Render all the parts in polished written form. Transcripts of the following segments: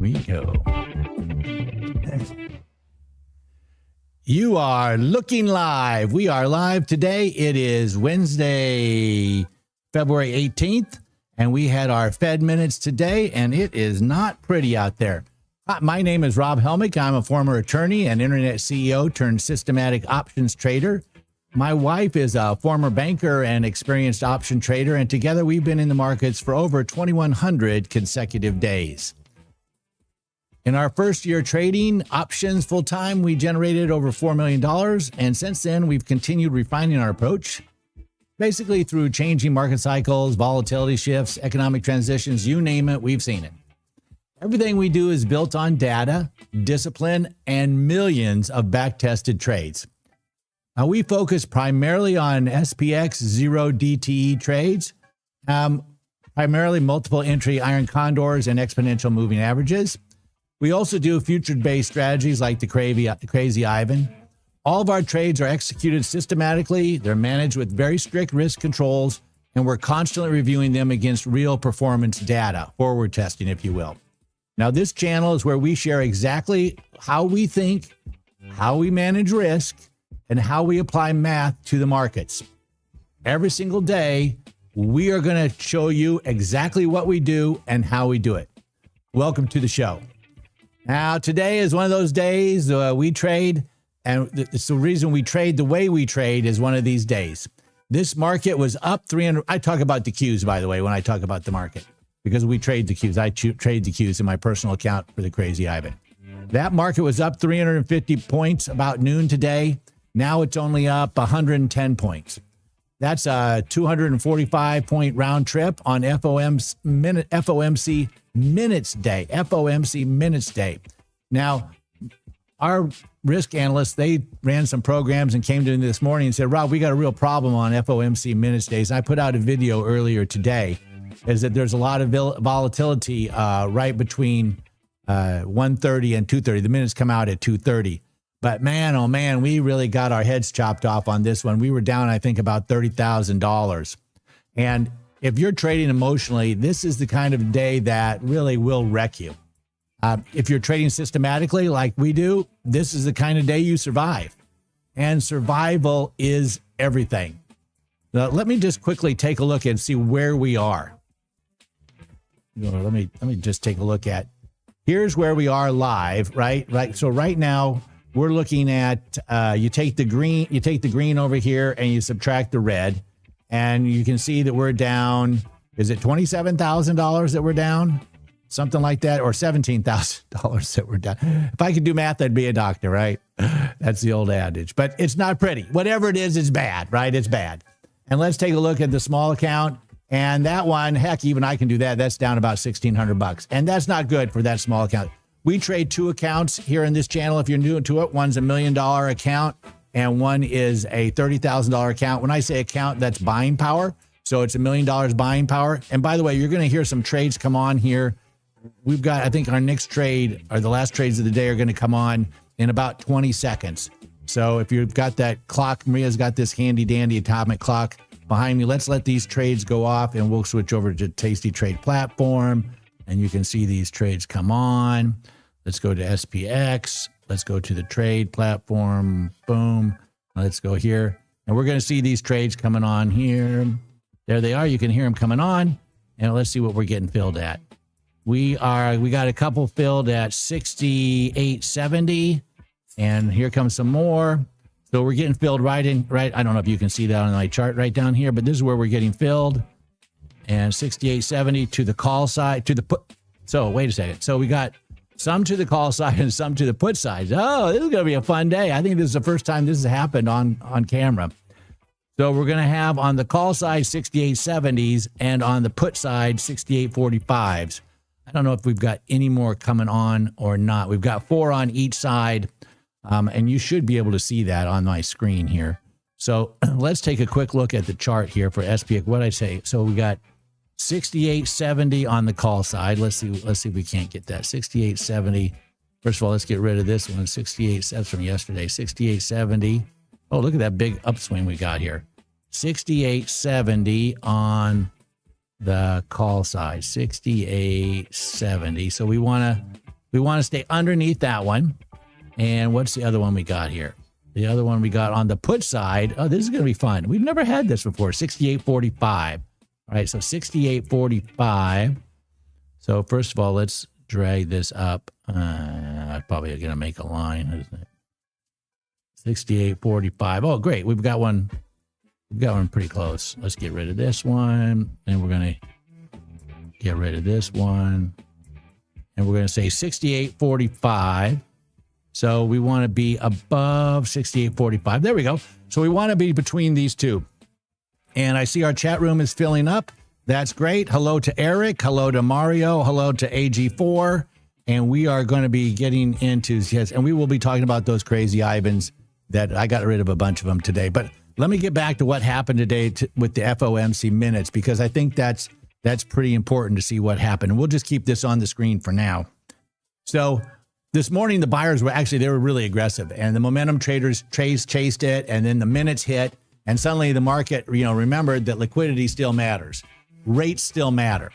We go. You are looking live. We are live today. It is Wednesday, February 18th, and we had our Fed minutes today, and it is not pretty out there. Hi, my name is Rob Helmick. I'm a former attorney and internet CEO turned systematic options trader. My wife is a former banker and experienced option trader, and together we've been in the markets for over 2,100 consecutive days. In our first year trading options full-time, we generated over $4 million, and since then, we've continued refining our approach, basically through changing market cycles, volatility shifts, economic transitions, you name it, we've seen it. Everything we do is built on data, discipline, and millions of back-tested trades. Now, we focus primarily on SPX 0DTE trades, primarily multiple entry iron condors and exponential moving averages. We also do future-based strategies like the Crazy Ivan. All of our trades are executed systematically. They're managed with very strict risk controls, and we're constantly reviewing them against real performance data, forward testing, if you will. Now, this channel is where we share exactly how we think, how we manage risk, and how we apply math to the markets. Every single day, we are going to show you exactly what we do and how we do it. Welcome to the show. Now, today is one of those days we trade, and it's the reason we trade the way we trade is one of these days. This market was up 300. I talk about the Qs, by the way, when I talk about the market, because we trade the Qs. I trade the Qs in my personal account for the Crazy Ivan. That market was up 350 points about noon today. Now it's only up 110 points. That's a 245-point round trip on FOMC minutes day. FOMC minutes day. Now, our risk analysts, they ran some programs and came to me this morning and said, Rob, we got a real problem on FOMC minutes days. And I put out a video earlier today, is that there's a lot of volatility right between 1:30 and 2:30. The minutes come out at 2:30. But man, oh man, we really got our heads chopped off on this one. We were down, I think, about $30,000. And if you're trading emotionally, this is the kind of day that really will wreck you. If you're trading systematically like we do, this is the kind of day you survive. And survival is everything. Now, let me just quickly take a look and see where we are. Let me just take a look at, here's where we are live, right? So right now, we're looking at, you take the green over here and you subtract the red, and you can see that we're down, is it $27,000 that we're down? Something like that, or $17,000 that we're down. If I could do math, I'd be a doctor, right? That's the old adage, but it's not pretty. Whatever it is, it's bad, right? It's bad. And let's take a look at the small account, and that one, heck, even I can do that. That's down about $1,600, and that's not good for that small account. We trade two accounts here in this channel. If you're new to it, one's $1 million account and one is a $30,000 account. When I say account, that's buying power. So it's $1 million buying power. And by the way, you're going to hear some trades come on here. We've got, I think our next trade, or the last trades of the day, are going to come on in about 20 seconds. So if you've got that clock, Maria's got this handy dandy atomic clock behind me. Let's let these trades go off and we'll switch over to Tasty Trade platform. And you can see these trades come on. Let's go to SPX. Let's go to the trade platform. Boom. Let's go here. And we're going to see these trades coming on here. There they are. You can hear them coming on. And let's see what we're getting filled at. We got a couple filled at 68.70. And here comes some more. So we're getting filled right. I don't know if you can see that on my chart right down here, but this is where we're getting filled. And 68.70 to the call side, to the put. So wait a second. So we got some to the call side and some to the put side. Oh, this is going to be a fun day. I think this is the first time this has happened on camera. So we're going to have on the call side 68.70s and on the put side 68.45s. I don't know if we've got any more coming on or not. We've got 4 on each side, and you should be able to see that on my screen here. So let's take a quick look at the chart here for SPX. What did I say? So we got 68.70 on the call side. Let's see if we can't get that. 68.70. First of all, let's get rid of this one. 68, that's from yesterday. 68.70. Oh, look at that big upswing we got here. 68.70 on the call side. 68.70. So we want to We want to stay underneath that one. And what's the other one we got here? The other one we got on the put side. Oh, this is going to be fun. We've never had this before. 68.45. All right, so 68.45. So first of all, let's drag this up. I'm probably going to make a line, isn't it? 68.45. Oh, great. We've got one. We've got one pretty close. Let's get rid of this one. And we're going to get rid of this one. And we're going to say 68.45. So we want to be above 68.45. There we go. So we want to be between these two. And I see our chat room is filling up. That's great. Hello to Eric. Hello to Mario. Hello to AG4. And we are going to be getting into, yes, and we will be talking about those crazy Ivans that I got rid of a bunch of them today. But let me get back to what happened today with the FOMC minutes, because I think that's pretty important to see what happened. And we'll just keep this on the screen for now. So this morning, the buyers they were really aggressive, and the momentum traders chased it, and then the minutes hit, and suddenly the market, remembered that liquidity still matters. Rates still matter.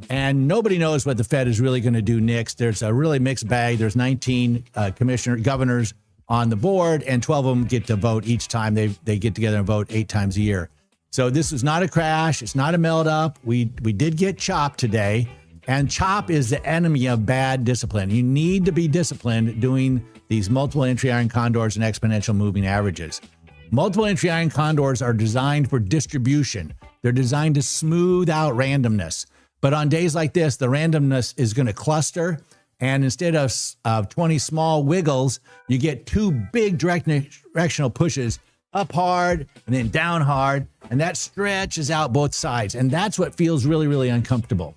And nobody knows what the Fed is really going to do next. There's a really mixed bag. There's 19 governors on the board, and 12 of them get to vote each time they get together and vote 8 times a year. So this is not a crash. It's not a melt up. We did get chopped today. And chop is the enemy of bad discipline. You need to be disciplined doing these multiple entry iron condors and exponential moving averages. Multiple entry iron condors are designed for distribution. They're designed to smooth out randomness. But on days like this, the randomness is going to cluster. And instead of 20 small wiggles, you get 2 big directional pushes up hard and then down hard. And that stretches out both sides. And that's what feels really, really uncomfortable.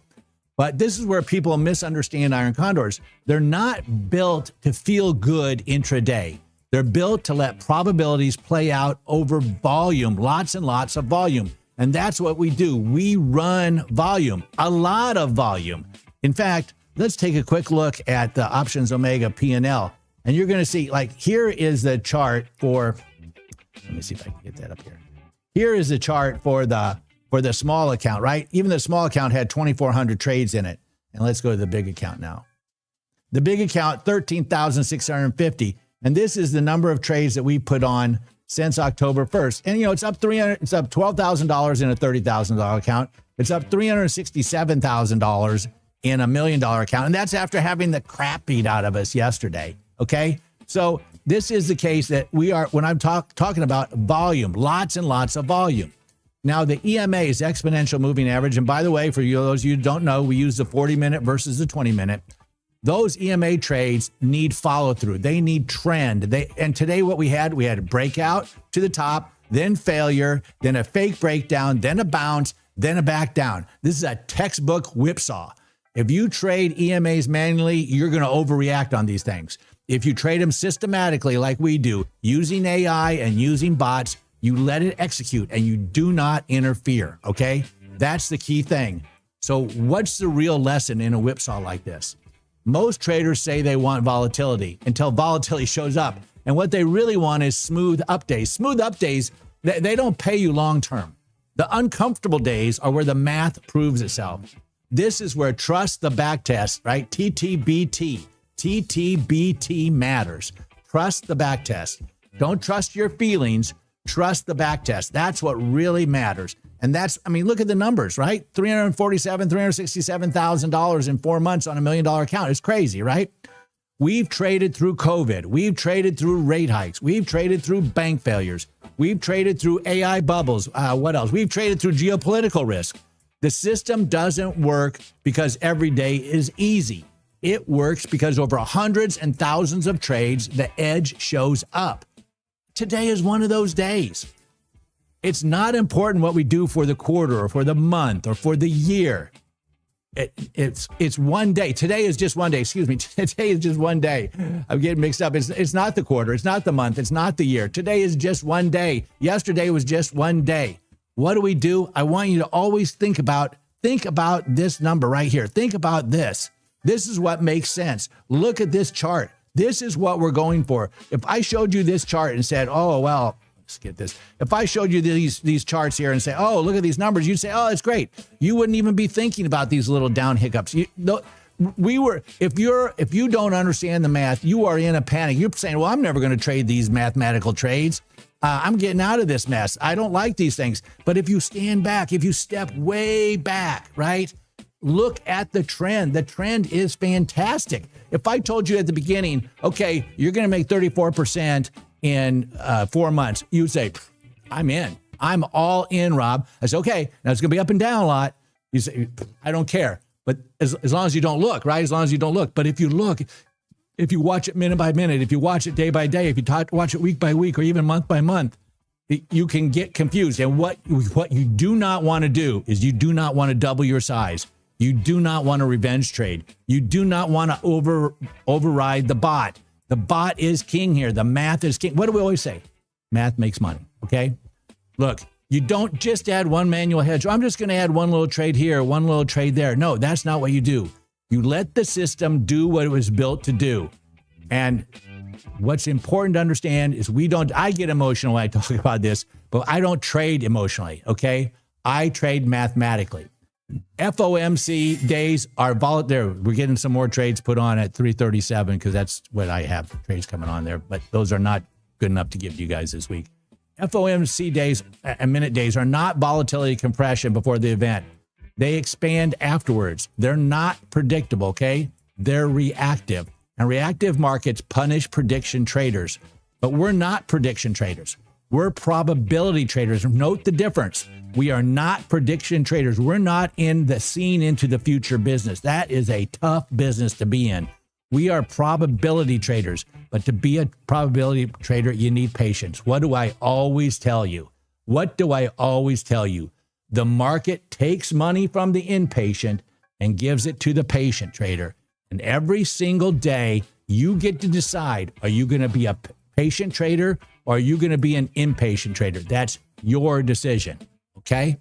But this is where people misunderstand iron condors. They're not built to feel good intraday. They're built to let probabilities play out over volume, lots and lots of volume. And that's what we do. We run volume, a lot of volume. In fact, let's take a quick look at the Options Omega P&L. And you're going to see, here is the chart for, let me see if I can get that up here. Here is the chart for the small account, right? Even the small account had 2,400 trades in it. And let's go to the big account now. The big account, 13,650. And this is the number of trades that we put on since October 1st. And, it's up $12,000 in a $30,000 account. It's up $367,000 in $1 million account. And that's after having the crap beat out of us yesterday. Okay. So this is the case that we are, when I'm talking about volume, lots and lots of volume. Now, the EMA is exponential moving average. And by the way, for those of you who don't know, we use the 40-minute versus the 20-minute. Those EMA trades need follow through. They need trend. And today what we had a breakout to the top, then failure, then a fake breakdown, then a bounce, then a back down. This is a textbook whipsaw. If you trade EMAs manually, you're going to overreact on these things. If you trade them systematically like we do, using AI and using bots, you let it execute and you do not interfere, okay? That's the key thing. So what's the real lesson in a whipsaw like this? Most traders say they want volatility until volatility shows up. And what they really want is smooth up days. Smooth up days, they don't pay you long term. The uncomfortable days are where the math proves itself. This is where trust the backtest, right? TTBT. TTBT matters. Trust the backtest. Don't trust your feelings. Trust the backtest. That's what really matters. And look at the numbers, right? $367,000 in 4 months on $1 million account. It's crazy, right? We've traded through COVID. We've traded through rate hikes. We've traded through bank failures. We've traded through AI bubbles. What else? We've traded through geopolitical risk. The system doesn't work because every day is easy. It works because over hundreds and thousands of trades, the edge shows up. Today is one of those days. It's not important what we do for the quarter or for the month or for the year. It's one day. Today is just one day. Excuse me. Today is just one day. I'm getting mixed up. It's not the quarter. It's not the month. It's not the year. Today is just one day. Yesterday was just one day. What do? I want you to always think about this number right here. Think about this. This is what makes sense. Look at this chart. This is what we're going for. If I showed you this chart and said, oh, well, let's get this. If I showed you these charts here and say, oh, look at these numbers, you'd say, oh, it's great. You wouldn't even be thinking about these little down hiccups. if you don't understand the math, you are in a panic. You're saying, well, I'm never going to trade these mathematical trades. I'm getting out of this mess. I don't like these things. But if you stand back, if you step way back, right? Look at the trend. The trend is fantastic. If I told you at the beginning, okay, you're going to make 34% in 4 months, you'd say, I'm in. I'm all in, Rob. I said, okay, now it's going to be up and down a lot. You say, I don't care. But as long as you don't look, right? As long as you don't look. But if you look, if you watch it minute by minute, if you watch it day by day, if you watch it week by week or even month by month, you can get confused. And what you do not want to do is you do not want to double your size. You do not want a revenge trade. You do not want to override the bot. The bot is king here. The math is king. What do we always say? Math makes money, okay? Look, you don't just add one manual hedge. I'm just going to add one little trade here, one little trade there. No, that's not what you do. You let the system do what it was built to do. And what's important to understand is I get emotional when I talk about this, but I don't trade emotionally, okay? I trade mathematically. FOMC days are volatile. We're getting some more trades put on at 337 because that's what I have trades coming on there, but those are not good enough to give to you guys this week. FOMC days and minute days are not volatility compression before the event. They expand afterwards. They're not predictable, okay? They're reactive. And reactive markets punish prediction traders. But we're not prediction traders. We're probability traders. Note the difference. We are not prediction traders. We're not in the seen into the future business. That is a tough business to be in. We are probability traders. But to be a probability trader, you need patience. What do I always tell you? What do I always tell you? The market takes money from the impatient and gives it to the patient trader. And every single day, you get to decide, are you going to be a patient trader or are you going to be an impatient trader? That's your decision, okay?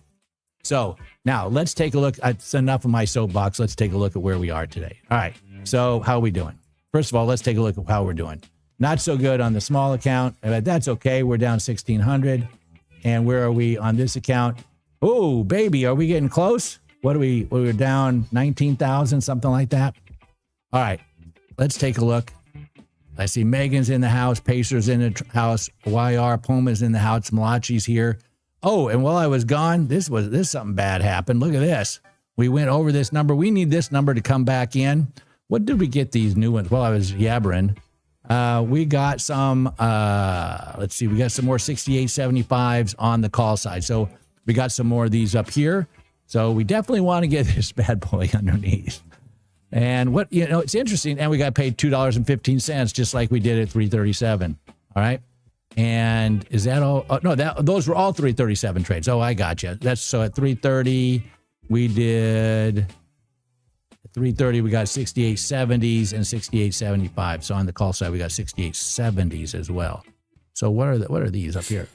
So now let's take a look. It's enough of my soapbox. Let's take a look at where we are today. All right, so how are we doing? First of all, let's take a look at how we're doing. Not so good on the small account, but that's okay. We're down 1,600. And where are we on this account? Oh, baby, are we getting close? We're down 19,000, something like that. All right, let's take a look. I see Megan's in the house, Pacer's in the house, YR, Puma's in the house, Malachi's here. Oh, and while I was gone, this something bad happened. Look at this. We went over this number. We need this number to come back in. What did we get these new ones? Well, I was yabbering. We got some, let's see, we got some more 6875s on the call side. So we got some more of these up here. So we definitely want to get this bad boy underneath. And it's interesting. And we got paid $2.15, just like we did at 337. All right. And is that all? Oh, no, those were all 337 trades. Oh, I got you. So at 330, we did. At 330, we got 6870s and 6875. So on the call side, we got 6870s as well. So what are these up here?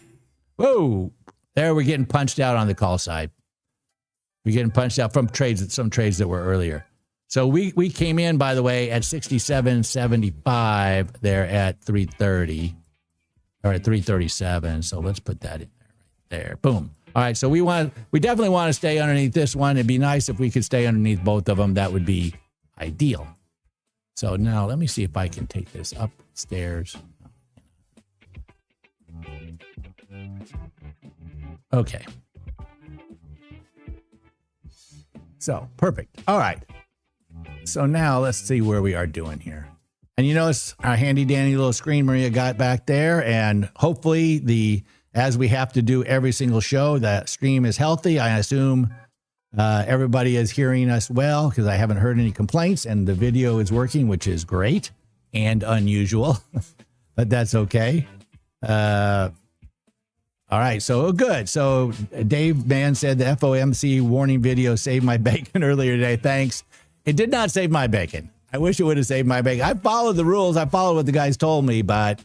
Whoa, there we're getting punched out on the call side. We're getting punched out from some trades that were earlier. So we came in, by the way, at 67.75 there at 330 or at 337. So let's put that in there, right there. Boom. All right. So we definitely want to stay underneath this one. It'd be nice if we could stay underneath both of them. That would be ideal. So now let me see if I can take this upstairs. Okay. So perfect. All right. So now let's see where we are doing here. And you notice our handy dandy little screen Maria got back there. And hopefully as we have to do every single show, the stream is healthy. I assume everybody is hearing us well because I haven't heard any complaints and the video is working, which is great and unusual, but that's okay. All right. So good. So Dave Mann said the FOMC warning video saved my bacon earlier today. Thanks. It did not save my bacon. I wish it would have saved my bacon. I followed the rules. I followed what the guys told me, but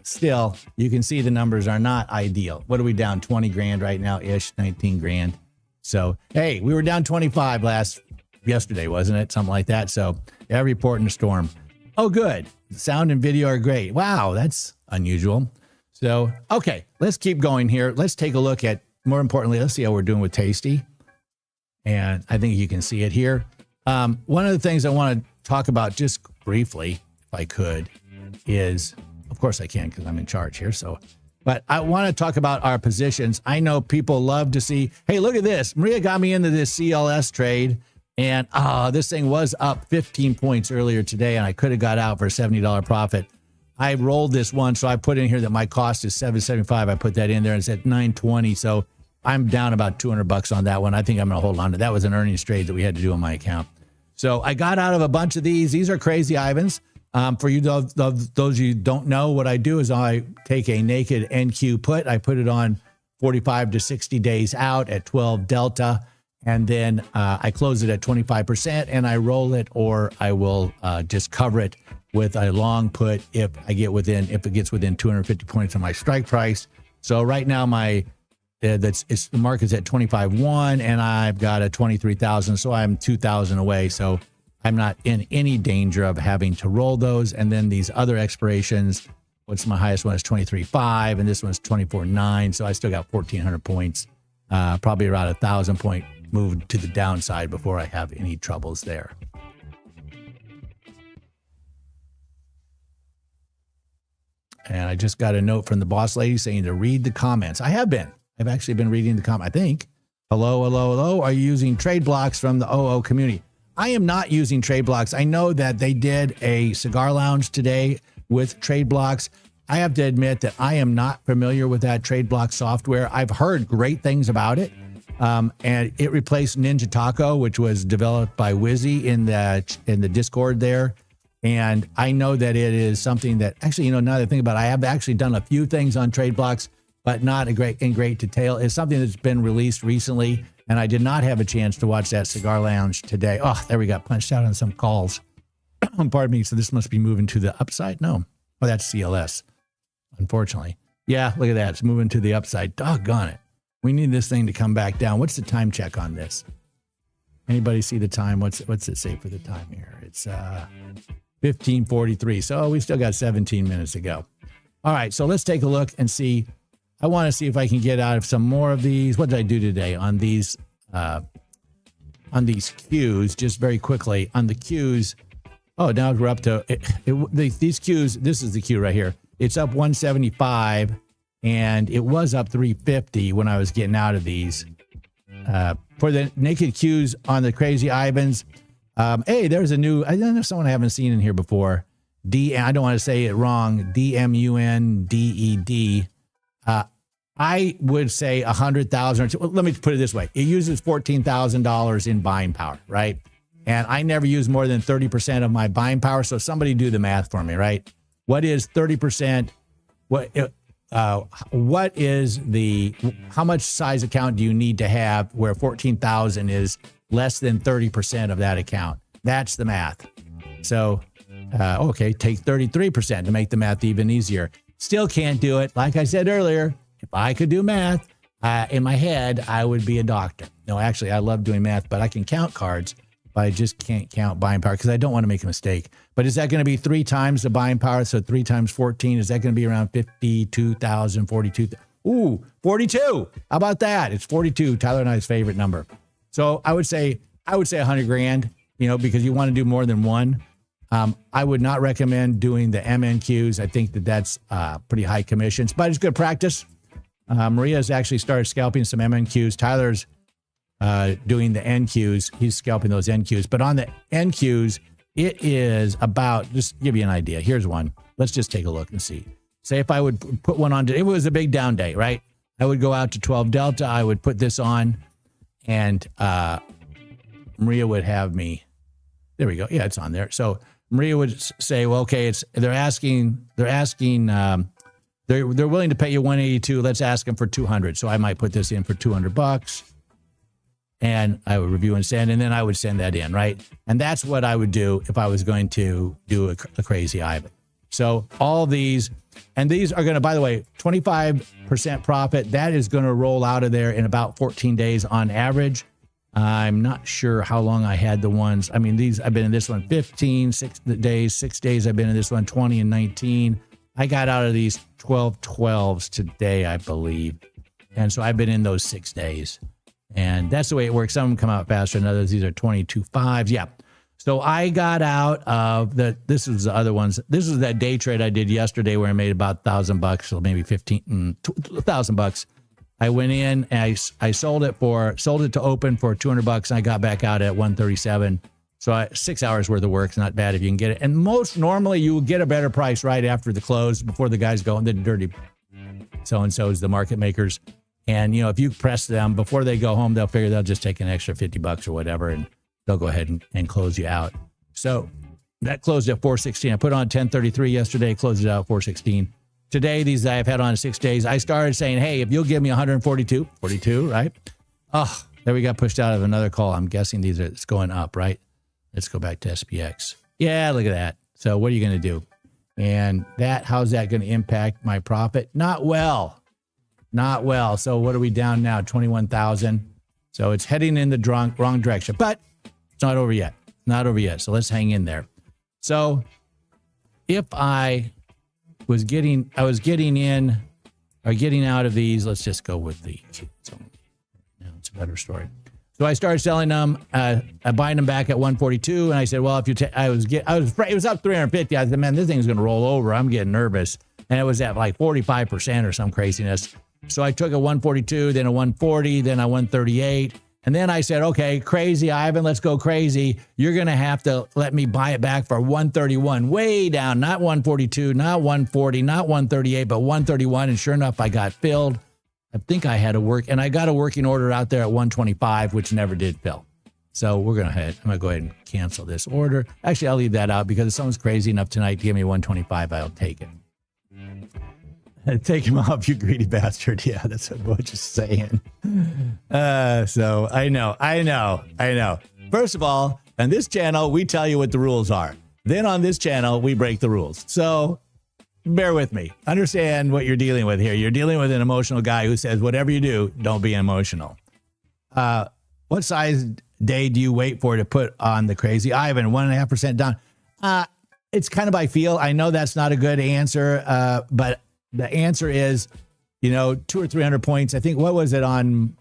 still, you can see the numbers are not ideal. What are we down? 20 grand right now ish, 19 grand. So, hey, we were down 25 yesterday, wasn't it? Something like that. So, every port in a storm. Oh, good. Sound and video are great. Wow, that's unusual. So, okay, let's keep going here. Let's take a look at, more importantly, let's see how we're doing with Tasty. And I think you can see it here. One of the things I want to talk about just briefly, if I could, is, of course I can because I'm in charge here. But I want to talk about our positions. I know people love to see, hey, look at this. Maria got me into this CLS trade, and this thing was up 15 points earlier today, and I could have got out for a $70 profit. I rolled this one, so I put in here that my cost is $7.75. I put that in there and it's at $9.20. So I'm down about $200 on that one. I think I'm going to hold on to that. Was an earnings trade that we had to do on my account. So I got out of a bunch of these. These are crazy Ivans. For you, those you don't know, what I do is I take a naked NQ put. I put it on 45 to 60 days out at 12 delta, and then I close it at 25%, and I roll it, or I will just cover it with a long put if it gets within 250 points of my strike price. So right now the market's at 25.1, and I've got a 23,000, so I'm 2,000 away. So I'm not in any danger of having to roll those. And then these other expirations, what's my highest one is 23.5, and this one's 24.9. So I still got 1,400 points, probably around 1,000 point move to the downside before I have any troubles there. And I just got a note from the boss lady saying to read the comments. I've actually been reading the comment. I think, hello. Are you using trade blocks from the OO community? I am not using trade blocks. I know that they did a cigar lounge today with trade blocks. I have to admit that I am not familiar with that trade block software. I've heard great things about it. And it replaced Ninja Taco, which was developed by Wizzy in the Discord there. And I know that it is something that actually, now that I think about it, I have actually done a few things on trade blocks, but not in great detail. It's something that's been released recently, and I did not have a chance to watch that cigar lounge today. Oh, there we got punched out on some calls. Pardon me. So this must be moving to the upside. No. Oh, that's CLS, unfortunately. Yeah, look at that. It's moving to the upside. Doggone it. We need this thing to come back down. What's the time check on this? Anybody see the time? What's it say for the time here? It's 15:43. So we still got 17 minutes to go. All right, so let's take a look and see. I want to see if I can get out of some more of these. What did I do today on these Qs? Just very quickly on the Qs. Oh, now we're up to these Qs. This is the Q right here. It's up 175, and it was up 350 when I was getting out of these. For the naked Qs on the crazy Ivans, hey, there's a new. I don't know, someone I haven't seen in here before. I don't want to say it wrong. DMUNDED. I would say 100,000. Well, let me put it this way: it uses $14,000 in buying power, right? And I never use more than 30% of my buying power. So somebody do the math for me, right? What is 30%? How much size account do you need to have where 14,000 is less than 30% of that account? That's the math. So, okay, take 33% to make the math even easier. Still can't do it. Like I said earlier, if I could do math in my head, I would be a doctor. No, actually, I love doing math, but I can count cards, but I just can't count buying power because I don't want to make a mistake. But is that going to be 3 times the buying power? So 3 times 14, is that going to be around 52,000, 42? Ooh, 42. How about that? It's 42, Tyler and I's favorite number. So I would say 100 grand, because you want to do more than one. I would not recommend doing the MNQs. I think that's pretty high commissions, but it's good practice. Maria's actually started scalping some MNQs. Tyler's doing the NQs. He's scalping those NQs. But on the NQs, it is about, just to give you an idea. Here's one. Let's just take a look and see. Say if I would put one on, it was a big down day, right? I would go out to 12 Delta. I would put this on, and Maria would have me. There we go. Yeah, it's on there. So Maria would say, well, okay, they're willing to pay you 182. Let's ask them for 200. So I might put this in for $200, and I would review and send, and then I would send that in, right? And that's what I would do if I was going to do a crazy Ivan. So all these, and these are going to, by the way, 25% profit. That is going to roll out of there in about 14 days on average. I'm not sure how long I had the ones. I mean, I've been in this one 15, 6 days, 6 days. I've been in this one 20 and 19. I got out of these 12 12s today, I believe. And so I've been in those 6 days. And that's the way it works. Some of them come out faster than others. These are 22.5s. Yeah. So I got out of this was the other ones. This is that day trade I did yesterday where I made about $1,000, so maybe $1,000. I went in and I sold it to open for $200 and I got back out at 137. So 6 hours worth of work is not bad if you can get it. And most normally you will get a better price right after the close before the guys go, and the dirty so-and-so's, the market makers. And, if you press them before they go home, they'll figure they'll just take an extra $50 or whatever, and they'll go ahead and close you out. So that closed at 416. I put on 1033 yesterday, closed it out at 416. Today, these I've had on 6 days, I started saying, hey, if you'll give me 142, right? Oh, there we got pushed out of another call. I'm guessing it's going up, right? Let's go back to SPX. Yeah, look at that. So what are you going to do? And how's that going to impact my profit? Not well. So what are we down now? 21,000. So it's heading in the wrong direction, but it's not over yet. So let's hang in there. So if I was getting in or getting out of these, let's just go with the, it's a better story. So I started selling them, buying them back at 142. And I said, well, I was afraid it was up 350. I said, man, this thing's going to roll over. I'm getting nervous. And it was at like 45% or some craziness. So I took a 142, then a 140, then a 138. And then I said, okay, crazy, Ivan, let's go crazy. You're going to have to let me buy it back for 131, way down, not 142, not 140, not 138, but 131. And sure enough, I got filled. I think I had and I got a working order out there at 125, which never did fill. So I'm going to go ahead and cancel this order. Actually, I'll leave that out because if someone's crazy enough tonight to give me 125, I'll take it. Take him off, you greedy bastard. Yeah, that's what we're just saying. So I know. First of all, on this channel, we tell you what the rules are. Then on this channel, we break the rules. So bear with me. Understand what you're dealing with here. You're dealing with an emotional guy who says, whatever you do, don't be emotional. What size day do you wait for to put on the crazy Ivan? 1.5% down. It's kind of by feel. I know that's not a good answer, but the answer is, 200 or 300 points. I think, what was it on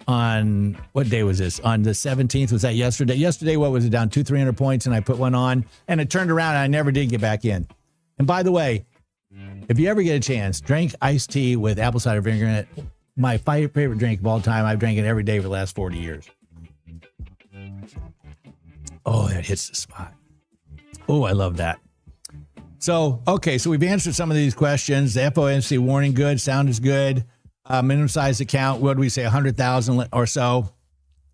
what day was this? On the 17th? Was that yesterday? Yesterday, what was it, down 200-300 points, and I put one on, and it turned around, and I never did get back in. And by the way, if you ever get a chance, drink iced tea with apple cider vinegar in it. My favorite drink of all time. I've drank it every day for the last 40 years. Oh, that hits the spot. Oh, I love that. So, okay, so we've answered some of these questions. The FOMC warning, good. Sound is good. Minimum size account, what do we say, 100,000 or so?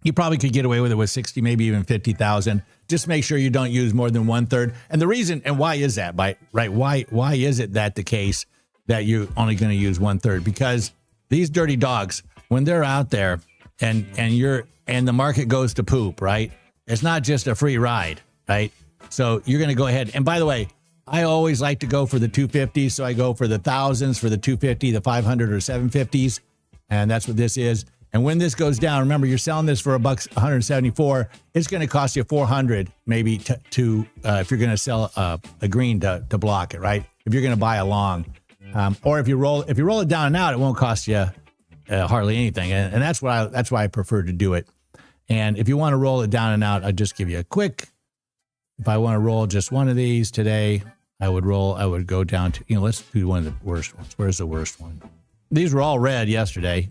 You probably could get away with it with 60, maybe even 50,000. Just make sure you don't use more than 1/3. And the reason, and why is that, right? Why is it that the case that you're only going to use 1/3? Because these dirty dogs, when they're out there and the market goes to poop, right? It's not just a free ride, right? So you're going to go ahead. And by the way, I always like to go for the 250s. So I go for the thousands for the 250, the 500 or 750s. And that's what this is. And when this goes down, remember, you're selling this for $174. It's going to cost you $400 maybe to if you're going to sell a green to block it, right? If you're going to buy a long, or if you roll it down and out, it won't cost you hardly anything. And that's why I prefer to do it. And if you want to roll it down and out, I'll just give you a quick. If I want to roll just one of these today, I would go down to, let's do one of the worst ones. Where's the worst one? These were all red yesterday.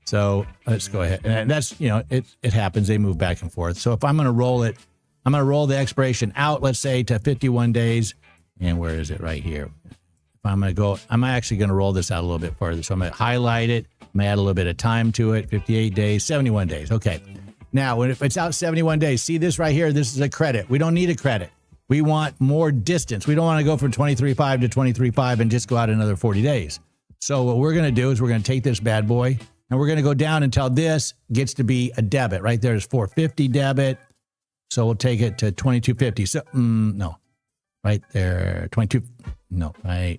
So let's go ahead. And that's, it happens. They move back and forth. So if I'm going to roll it, I'm going to roll the expiration out, let's say, to 51 days. And where is it? Right here. If I'm actually going to roll this out a little bit further. So I'm going to highlight it. I'm going to add a little bit of time to it. 58 days, 71 days. Okay. Now, if it's out 71 days, see this right here? This is a credit. We don't need a credit. We want more distance. We don't want to go from 23.5 to 23.5 and just go out another 40 days. So what we're going to do is we're going to take this bad boy and we're going to go down until this gets to be a debit. Right there is 450 debit. So we'll take it to 2250. So, no, right there. 22. No, right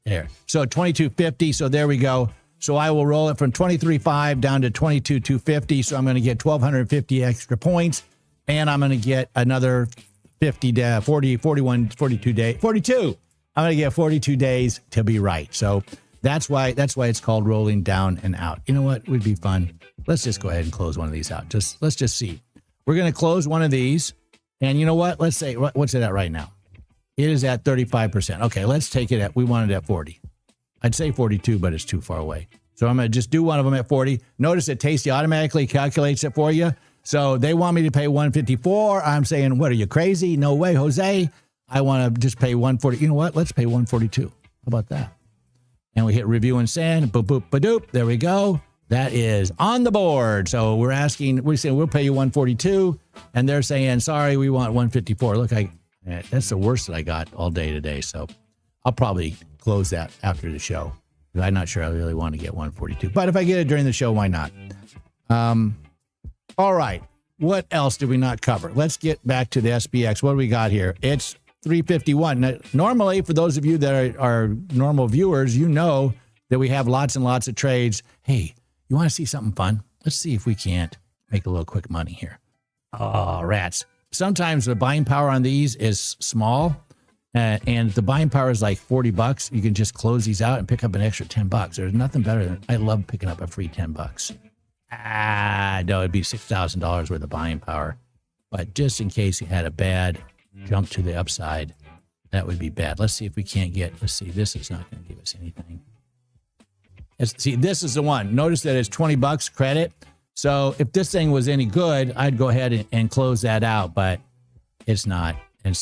there. So 2250. So there we go. So I will roll it from 23.5 down to 22,250. So I'm going to get 1,250 extra points, and I'm going to get another 42 days. I'm going to get 42 days to be right. So That's why it's called rolling down and out. You know what would be fun? Let's just go ahead and close one of these out. Let's just see. We're going to close one of these. And you know what? Let's say, what's it at right now? It is at 35%. Okay, let's take it we want it at 40. I'd say 42, but it's too far away. So I'm going to just do one of them at 40. Notice that Tasty automatically calculates it for you. So they want me to pay 154. I'm saying, what, are you crazy? No way, Jose. I want to just pay 140. You know what? Let's pay 142. How about that? And we hit review and send. Boop, boop, ba-doop. There we go. That is on the board. So we're saying we'll pay you 142. And they're saying, sorry, we want 154. Look, that's the worst that I got all day today. So I'll probably close that after the show. I'm not sure I really want to get 142. But if I get it during the show, why not? All right. What else did we not cover? Let's get back to the SPX. What do we got here? It's 351. Now, normally, for those of you that are normal viewers, you know that we have lots and lots of trades. Hey, you want to see something fun? Let's see if we can't make a little quick money here. Oh, rats. Sometimes the buying power on these is small, and the buying power is like $40. You can just close these out and pick up an extra $10. There's nothing better than, I love picking up a free $10. No, it'd be $6,000 worth of buying power. But just in case you had a bad jump to the upside, that would be bad. Let's see if we can't let's see, this is not going to give us anything. See, this is the one. Notice that it's $20 credit. So if this thing was any good, I'd go ahead and close that out, but it's not. And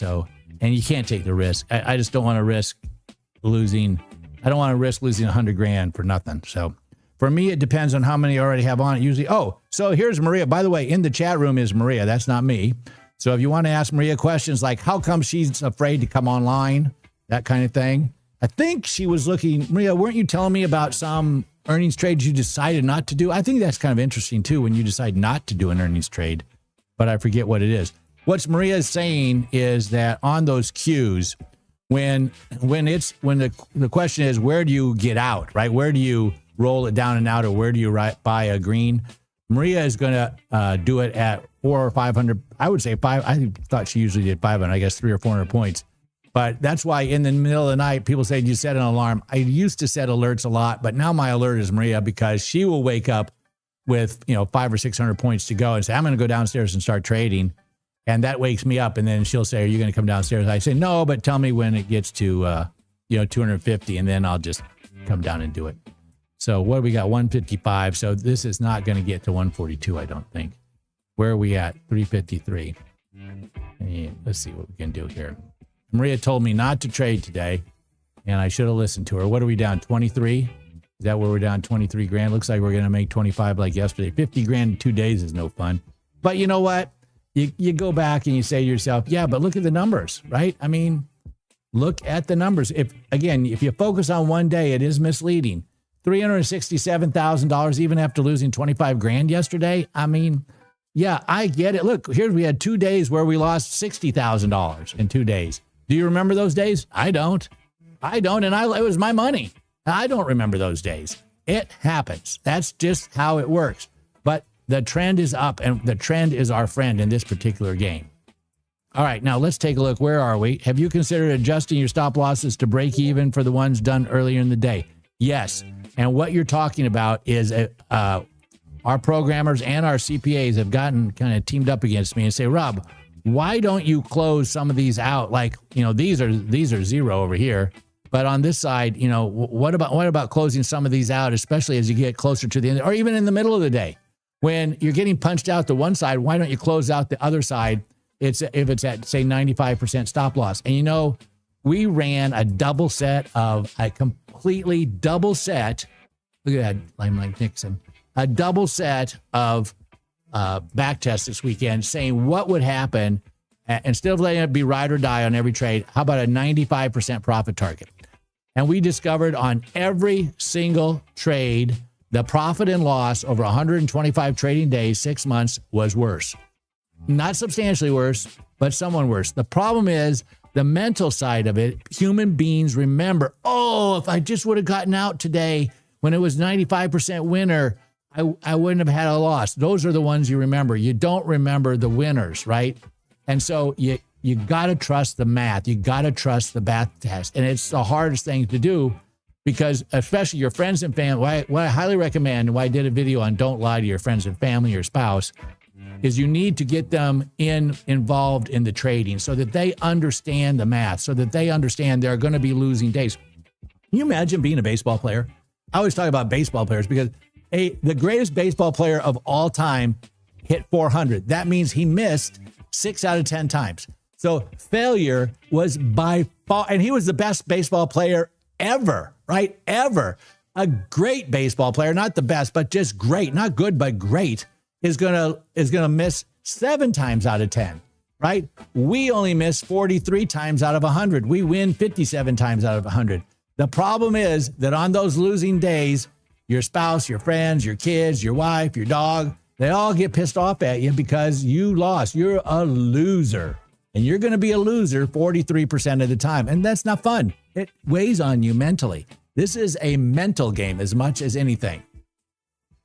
you can't take the risk. I just don't want to risk losing. I don't want to risk losing $100,000 for nothing. So for me, it depends on how many I already have on it. Usually, so here's Maria. By the way, in the chat room is Maria. That's not me. So if you want to ask Maria questions like how come she's afraid to come online, that kind of thing. I think she was looking, Maria, weren't you telling me about some earnings trades you decided not to do? I think that's kind of interesting too, when you decide not to do an earnings trade, but I forget what it is. What Maria is saying is that on those Qs, when the question is, where do you get out, right? Where do you roll it down and out, or where do you buy a green? Maria is going to do it at 400 or 500. I would say 5. I thought she usually did 500, I guess 300 or 400 points. But that's why in the middle of the night, people say, you set an alarm. I used to set alerts a lot, but now my alert is Maria, because she will wake up with, 500 or 600 points to go and say, I'm going to go downstairs and start trading. And that wakes me up. And then she'll say, are you going to come downstairs? I say, no, but tell me when it gets to, 250, and then I'll just come down and do it. So what do we got? 155. So this is not going to get to 142, I don't think. Where are we at? 353. And let's see what we can do here. Maria told me not to trade today, and I should have listened to her. What are we down? 23? Is that where we're down? 23 grand? Looks like we're going to make 25 like yesterday. 50 grand in 2 days is no fun. But you know what? You go back and you say to yourself, yeah, but look at the numbers, right? I mean, look at the numbers. If you focus on one day, it is misleading. $367,000 even after losing 25 grand yesterday. I mean, yeah, I get it. Look, we had 2 days where we lost $60,000 in 2 days. Do you remember those days? I don't. And it was my money. I don't remember those days. It happens. That's just how it works. But the trend is up, and the trend is our friend in this particular game. All right, now let's take a look. Where are we? Have you considered adjusting your stop losses to break even for the ones done earlier in the day? Yes. And what you're talking about is our programmers and our CPAs have gotten kind of teamed up against me and say, Rob, why don't you close some of these out? Like, these are zero over here. But on this side, what about closing some of these out, especially as you get closer to the end, or even in the middle of the day? When you're getting punched out to one side, why don't you close out the other side? If it's at, say, 95% stop loss. And we ran a completely double set. Look at that, like Nixon. A double set of backtests this weekend, saying what would happen instead of letting it be ride or die on every trade. How about a 95% profit target? And we discovered on every single trade, the profit and loss over 125 trading days, 6 months, was worse. Not substantially worse, but somewhat worse. The problem is the mental side of it. Human beings remember, if I just would have gotten out today when it was 95% winner, I wouldn't have had a loss. Those are the ones you remember. You don't remember the winners, right? And so you got to trust the math. You got to trust the back test. And it's the hardest thing to do because especially your friends and family, what I highly recommend, why I did a video on don't lie to your friends and family or spouse, is you need to get them involved in the trading so that they understand the math, so that they understand there are going to be losing days. Can you imagine being a baseball player? I always talk about baseball players because the greatest baseball player of all time hit 400. That means he missed 6 out of 10 times. So failure was by far, and he was the best baseball player ever, right? Ever. A great baseball player, not the best, but just great, not good, but great, is gonna miss 7 times out of 10, right? We only miss 43 times out of 100. We win 57 times out of 100. The problem is that on those losing days, your spouse, your friends, your kids, your wife, your dog, they all get pissed off at you because you lost. You're a loser. And you're going to be a loser 43% of the time. And that's not fun. It weighs on you mentally. This is a mental game as much as anything.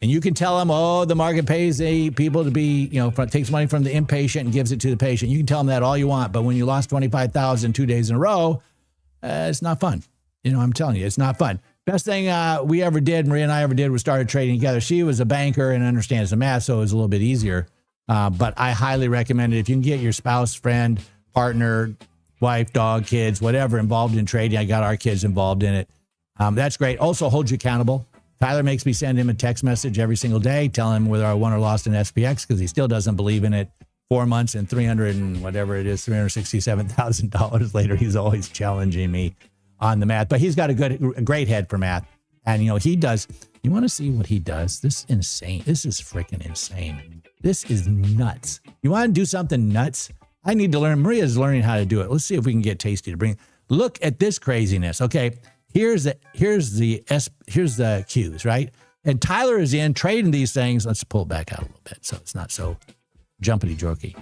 And you can tell them, oh, the market pays people to be, takes money from the impatient and gives it to the patient. You can tell them that all you want. But when you lost 25,000 2 days in a row, it's not fun. I'm telling you, it's not fun. Best thing Maria and I ever did was started trading together. She was a banker and understands the math, so it was a little bit easier. But I highly recommend it. If you can get your spouse, friend, partner, wife, dog, kids, whatever, involved in trading. I got our kids involved in it. That's great. Also holds you accountable. Tyler makes me send him a text message every single day, telling him whether I won or lost in SPX because he still doesn't believe in it. 4 months and $367,000 later, he's always challenging me on the math. But he's got a great head for math. And, he does. You want to see what he does? This is insane. This is freaking insane. This is nuts. You want to do something nuts? I need to learn. Maria's learning how to do it. Let's see if we can get Tasty to bring. Look at this craziness. Okay, here's the Qs, right? And Tyler is in trading these things. Let's pull it back out a little bit so it's not so jumpity jerky.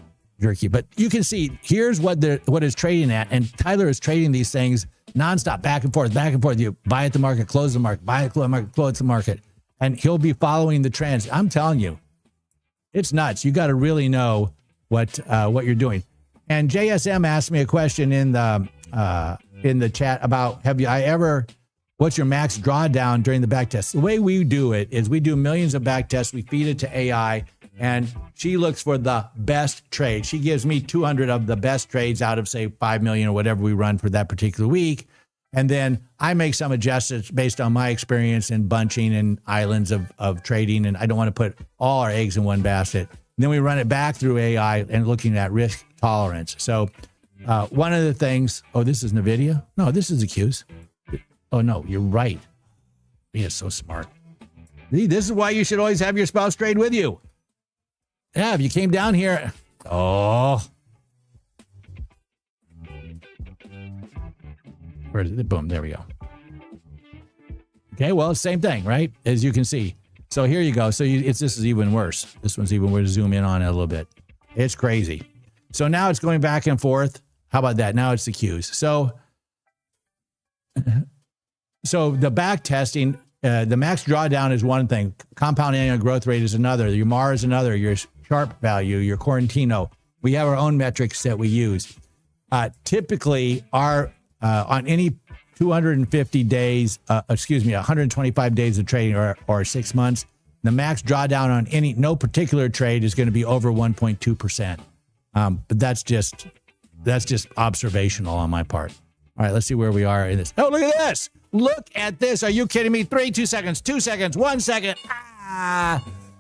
But you can see here's what is trading at, and Tyler is trading these things nonstop, back and forth. You buy at the market, close the market, buy at the market, close the market, and he'll be following the trends. I'm telling you. It's nuts. You got to really know what you're doing. And JSM asked me a question in the chat about what's your max drawdown during the back test? The way we do it is we do millions of back tests. We feed it to AI, and she looks for the best trade. She gives me 200 of the best trades out of, say, 5 million or whatever we run for that particular week. And then I make some adjustments based on my experience in bunching and islands of trading. And I don't want to put all our eggs in one basket. And then we run it back through AI and looking at risk tolerance. So one of the things, this is NVIDIA? No, this is the Qs. Oh, no, you're right. He is so smart. See, this is why you should always have your spouse trade with you. Yeah, if you came down here. Oh. Where is it? Boom, there we go. Okay, well, same thing, right? As you can see. So here you go. So this is even worse. This one's even worse. Zoom in on it a little bit. It's crazy. So now it's going back and forth. How about that? Now it's the Qs. So the back testing, the max drawdown is one thing. Compound annual growth rate is another. Your MAR is another. Your Sharp value, your Quarantino. We have our own metrics that we use. Typically, on any 125 days of trading or 6 months, the max drawdown on no particular trade is going to be over 1.2%. But that's just observational on my part. All right, let's see where we are in this. Oh, look at this. Look at this. Are you kidding me? 3, 2 seconds, 2 seconds, 1 second.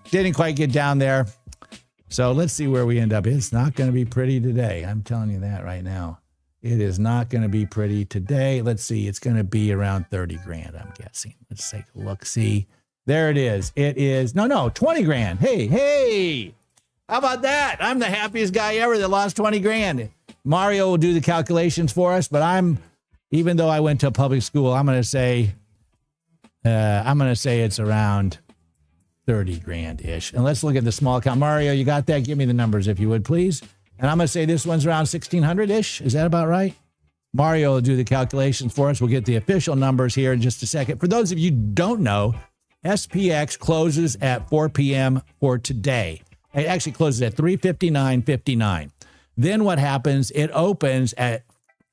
Didn't quite get down there. So let's see where we end up. It's not going to be pretty today. I'm telling you that right now. It is not going to be pretty today. Let's see. It's going to be around 30 grand, I'm guessing. Let's take a look. See, there it is. It is, 20 grand. Hey, how about that? I'm the happiest guy ever that lost 20 grand. Mario will do the calculations for us, but even though I went to a public school, I'm going to say it's around 30 grand-ish. And let's look at the small account. Mario, you got that? Give me the numbers if you would, please. And I'm going to say this one's around 1,600-ish. Is that about right? Mario will do the calculations for us. We'll get the official numbers here in just a second. For those of you who don't know, SPX closes at 4 p.m. for today. It actually closes at 3:59:59. Then what happens? It opens at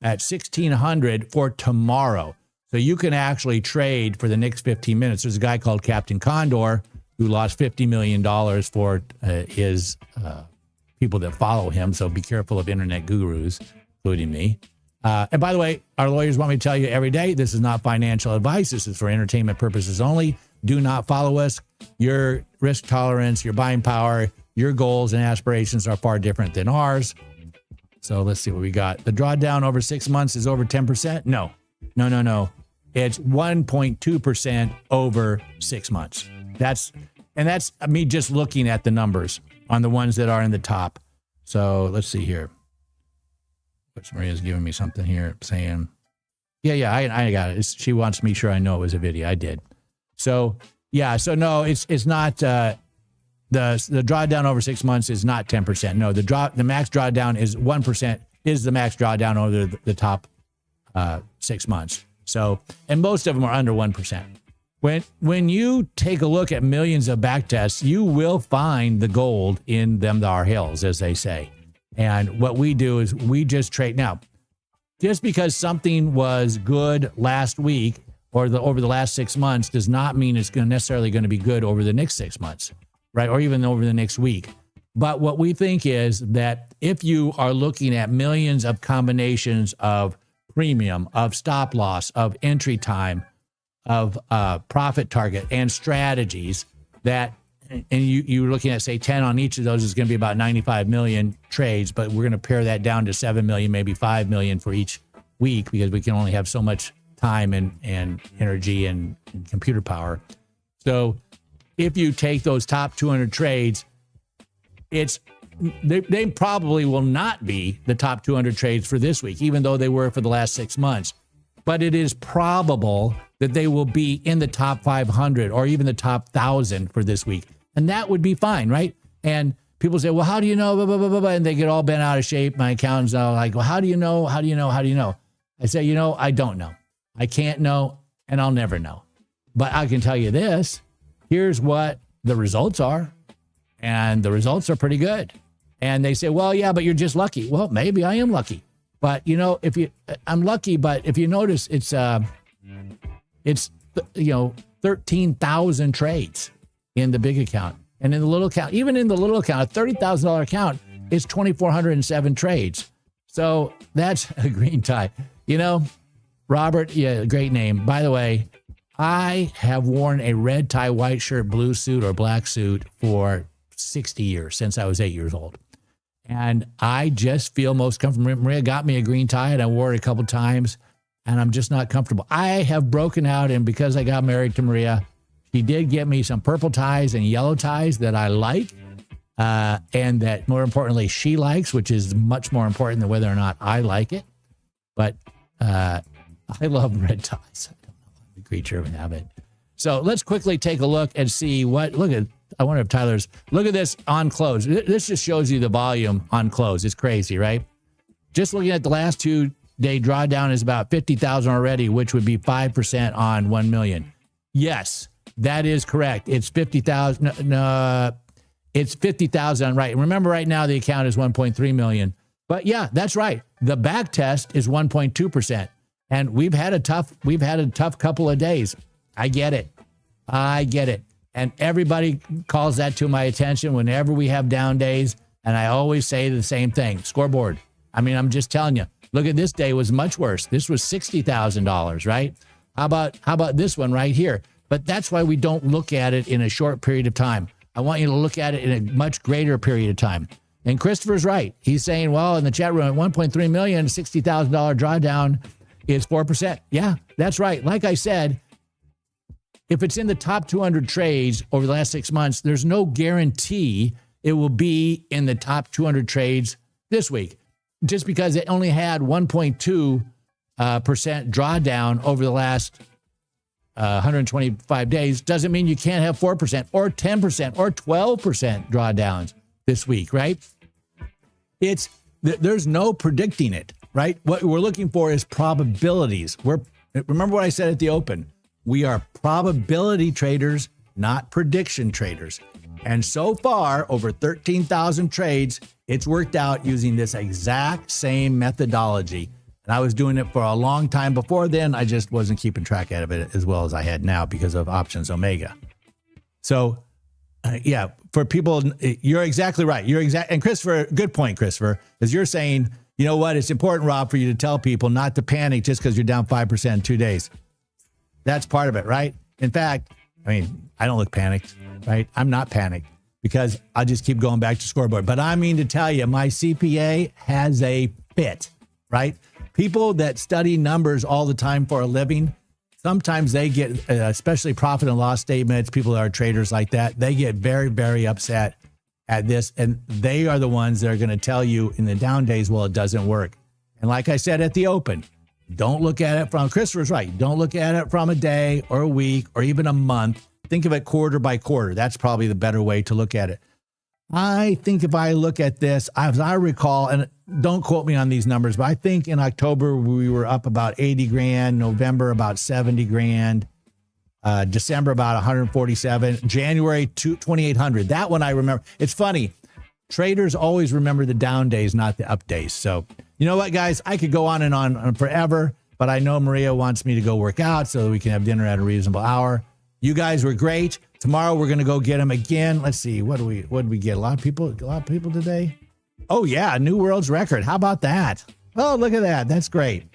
1,600 for tomorrow. So you can actually trade for the next 15 minutes. There's a guy called Captain Condor who lost $50 million for his people that follow him. So be careful of internet gurus, including me. And by the way, our lawyers want me to tell you every day, this is not financial advice. This is for entertainment purposes only. Do not follow us. Your risk tolerance, your buying power, your goals and aspirations are far different than ours. So let's see what we got. The drawdown over 6 months is over 10%. No. It's 1.2% over 6 months. That's me just looking at the numbers on the ones that are in the top. So let's see here. Maria's giving me something here saying, yeah, I got it. She wants me sure I know it was a video. I did. So yeah, so no, it's not the drawdown over 6 months is not 10%. No, the max drawdown is 1%. Is the max drawdown over the top 6 months. So, and most of them are under 1%. When you take a look at millions of backtests, you will find the gold in them thar hills, as they say. And what we do is we just trade. Now, just because something was good last week or over the last 6 months does not mean it's necessarily going to be good over the next 6 months, right? Or even over the next week. But what we think is that if you are looking at millions of combinations of premium, of stop loss, of entry time, of profit target and strategies that, and you're looking at, say, 10 on each of those is going to be about 95 million trades, but we're going to pare that down to 7 million, maybe 5 million for each week because we can only have so much time and energy and computer power. So if you take those top 200 trades, they probably will not be the top 200 trades for this week, even though they were for the last 6 months. But it is probable that they will be in the top 500 or even the top 1,000 for this week. And that would be fine, right? And people say, well, how do you know? Blah, blah, blah, blah, blah. And they get all bent out of shape. My accountants are like, well, how do you know? How do you know? How do you know? I say, I don't know. I can't know, and I'll never know. But I can tell you this. Here's what the results are. And the results are pretty good. And they say, well, yeah, but you're just lucky. Well, maybe I am lucky. But, I'm lucky. But if you notice, it's 13,000 trades in the big account. And in the little account, even in the little account, a $30,000 account is 2,407 trades. So that's a green tie. Robert, yeah, great name. By the way, I have worn a red tie, white shirt, blue suit, or black suit for 60 years, since I was 8 years old. And I just feel most comfortable. Maria got me a green tie, and I wore it a couple times, and I'm just not comfortable. I have broken out, and because I got married to Maria, she did get me some purple ties and yellow ties that I like, and that, more importantly, she likes, which is much more important than whether or not I like it. But I love red ties. I don't know if the creature would have it. So let's quickly take a look and see I wonder if look at this on close. This just shows you the volume on close. It's crazy, right? Just looking at the last 2-day drawdown is about 50,000 already, which would be 5% on 1 million. Yes, that is correct. It's 50,000. No, it's 50,000, right? Remember, right now the account is 1.3 million. But yeah, that's right. The back test is 1.2%. And we've had a tough couple of days. I get it. And everybody calls that to my attention whenever we have down days. And I always say the same thing. Scoreboard. I mean, I'm just telling you, look at this day was much worse. This was $60,000, right? How about this one right here? But that's why we don't look at it in a short period of time. I want you to look at it in a much greater period of time. And Christopher's right. He's saying, well, in the chat room, at 1.3 million, $60,000 drawdown is 4%. Yeah, that's right. Like I said, if it's in the top 200 trades over the last 6 months, there's no guarantee it will be in the top 200 trades this week. Just because it only had 1.2% drawdown over the last 125 days doesn't mean you can't have 4% or 10% or 12% drawdowns this week, right? There's no predicting it, right? What we're looking for is probabilities. Remember what I said at the open. We are probability traders, not prediction traders. And so far, over 13,000 trades, it's worked out using this exact same methodology. And I was doing it for a long time before then. I just wasn't keeping track of it as well as I had now because of Options Omega. So, yeah, for people, you're exactly right. And Christopher, good point, Christopher, is you're saying, you know what? It's important, Rob, for you to tell people not to panic just because you're down 5% in 2 days. That's part of it, right? In fact, I mean, I don't look panicked, right? I'm not panicked because I just keep going back to scoreboard. But I mean to tell you, my CPA has a fit, right? People that study numbers all the time for a living, sometimes they get, especially profit and loss statements, people that are traders like that, they get very, very upset at this. And they are the ones that are going to tell you in the down days, well, it doesn't work. And like I said at the open, don't look at it from, Christopher's right, don't look at it from a day or a week or even a month. Think of it quarter by quarter. That's probably the better way to look at it. I think if I look at this, as I recall, and don't quote me on these numbers, but I think in October we were up about 80 grand, November about 70 grand, December about 147, January 2,800. That one I remember. It's funny. Traders always remember the down days, not the up days. So you know what, guys? I could go on and on forever, but I know Maria wants me to go work out so that we can have dinner at a reasonable hour. You guys were great. Tomorrow we're going to go get them again. Let's see. What did we get? A lot of people today. Oh yeah. New world's record. How about that? Oh, look at that. That's great.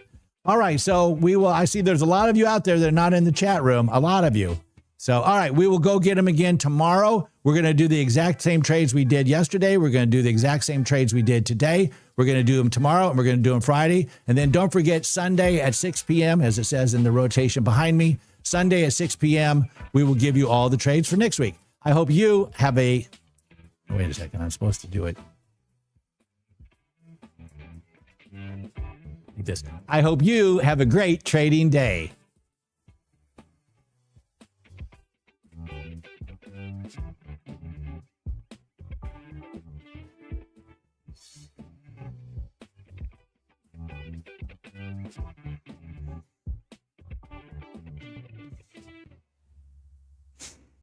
All right. So I see there's a lot of you out there that are not in the chat room. A lot of you. So, all right, we will go get them again tomorrow. We're going to do the exact same trades we did yesterday. We're going to do the exact same trades we did today. We're going to do them tomorrow, and we're going to do them Friday. And then don't forget Sunday at 6 p.m., as it says in the rotation behind me. Sunday at 6 p.m., we will give you all the trades for next week. I hope you have a... Wait a second, I'm supposed to do it. Like this. I hope you have a great trading day.